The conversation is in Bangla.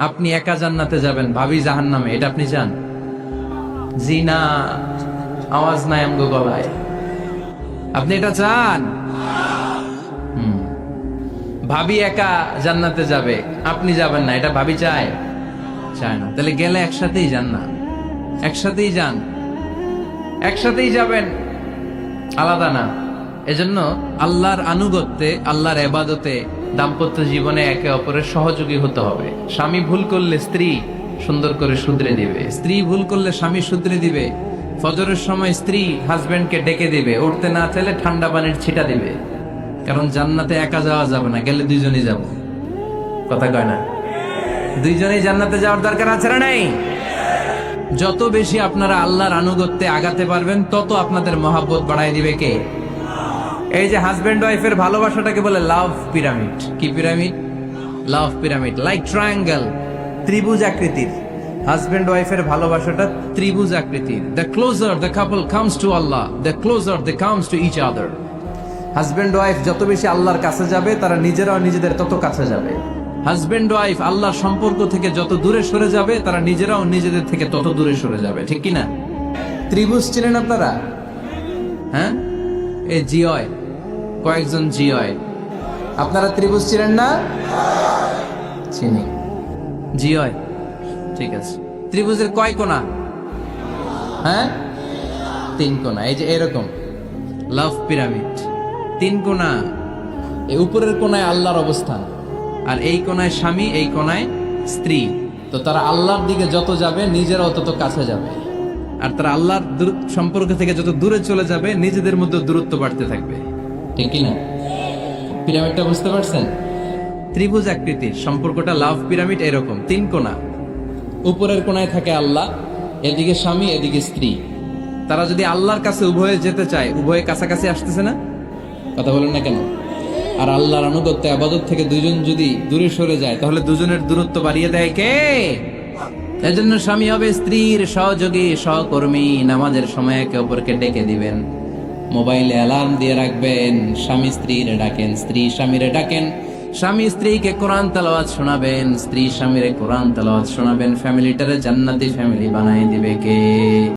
আপনি একা জান্নাতে যাবেন, ভাবি জাহান্নামে, এটা আপনি চান? জি না, আওয়াজ নাই আমগো গলায়। আপনি এটা চান? ভাবি একা জান্নাতে যাবে, আপনি যাবেন না, এটা ভাবি চায়? চায় না। তাহলে গেলে একসাথেই যান না, একসাথেই যান, একসাথেই যাবেন, আলাদা না। এজন্য আল্লাহর আনুগত্যে, আল্লাহর ইবাদতে, দাম্পত্য জীবনে একে অপরের সহযোগী হতে হবে। স্বামী ভুল করলে স্ত্রী সুন্দর করে শুধরে দিবে, স্ত্রী ভুল করলে স্বামী শুধরে দিবে। ফজরের সময় স্ত্রী হাজবেন্ডকে ডেকে দিবে, উঠতে না চাইলে ঠান্ডা পানির ছিটা দিবে। কারণ জান্নাতে একা যাওয়া যাবে না, গেলে দুইজনই যাব। কথা কয় না? দুইজনেই জান্নাতে যাওয়ার দরকার আছে না নাই? যত বেশি আপনারা আল্লাহর আনুগত্যে আগাতে পারবেন, তত আপনাদের মহাব্বত বাড়ায় দিবে কে? এই যে হাজবেন্ড ওয়াইফের ভালোবাসাটাকে বলে লাভ পিরামিড। কি pyramid? Love pyramid, like triangle, ত্রিভুজ আকৃতির। হাজবেন্ড ওয়াইফের ভালোবাসাটা ত্রিভুজ আকৃতির। The closer the couple comes to Allah, the closer they comes to each other. Husband wife যত বেশি আল্লাহর কাছে যাবে, তারা নিজেরাও নিজেদের তত কাছে যাবে। হাজবেন্ড ওয়াইফ আল্লাহর সম্পর্ক থেকে যত দূরে সরে যাবে, তারা নিজেরাও নিজেদের থেকে তত দূরে সরে যাবে। ঠিক কিনা? ত্রিভুজ চিনেন আপনারা? হ্যাঁ, এই জিওয় কয়েকজন জিওয়, আপনারা ত্রিভুজ চিনেন না? চিনি, জিওয়, ঠিক আছে। ত্রিভুজের কয় কোণা? হ্যাঁ, 3 কোণা। এই যে এরকম লাভ পিরামিড, 3 কোণা। এই উপরের কোণায় আল্লাহর অবস্থান, আর এই কোণায় স্বামী, এই কোণায় স্ত্রী। তো তারা আল্লাহর দিকে যত যাবে, নিজেরাও তত কাছে যাবে। আর তারা আল্লাহর সম্পর্ক থেকে যত দূরে চলে যাবে, নিজেদের মধ্যে দূরত্ব বাড়তে থাকবে। ঠিক কিনা? পিরামিডটা বুঝতে পারছেন? ত্রিভুজ আকৃতির সম্পর্কটা লাভ পিরামিড এরকম, 3 কোণা। উপরের কোণায় থাকে আল্লাহ, এদিকে স্বামী, এদিকে স্ত্রী। তারা যদি আল্লাহর কাছে উভয়ে যেতে চায়, উভয়ে কাছাকাছি আসতেছে না? কথা বলেন না কেন? আর আল্লাহর আনুগত্য ইবাদত থেকে দুইজন যদি দূরে সরে যায়, তাহলে দুজনের দূরত্ব বাড়িয়ে দেয় কে? এজন্য স্বামী হবে স্ত্রীর সহযোগী, সহকর্মী। নামাজের সময় একে অপরকে ডেকে দিবেন, মোবাইলে অ্যালার্ম দিয়ে রাখবেন। স্বামী স্ত্রীরে ডাকেন, স্ত্রী স্বামীরে ডাকেন। স্বামী স্ত্রীকে কোরআন তেলাওয়াত শোনাবেন, স্ত্রী স্বামীরে কোরআন তেলাওয়াত শোনাবেন। ফ্যামিলিটারে জান্নাতি ফ্যামিলি বানাই দিবে কে?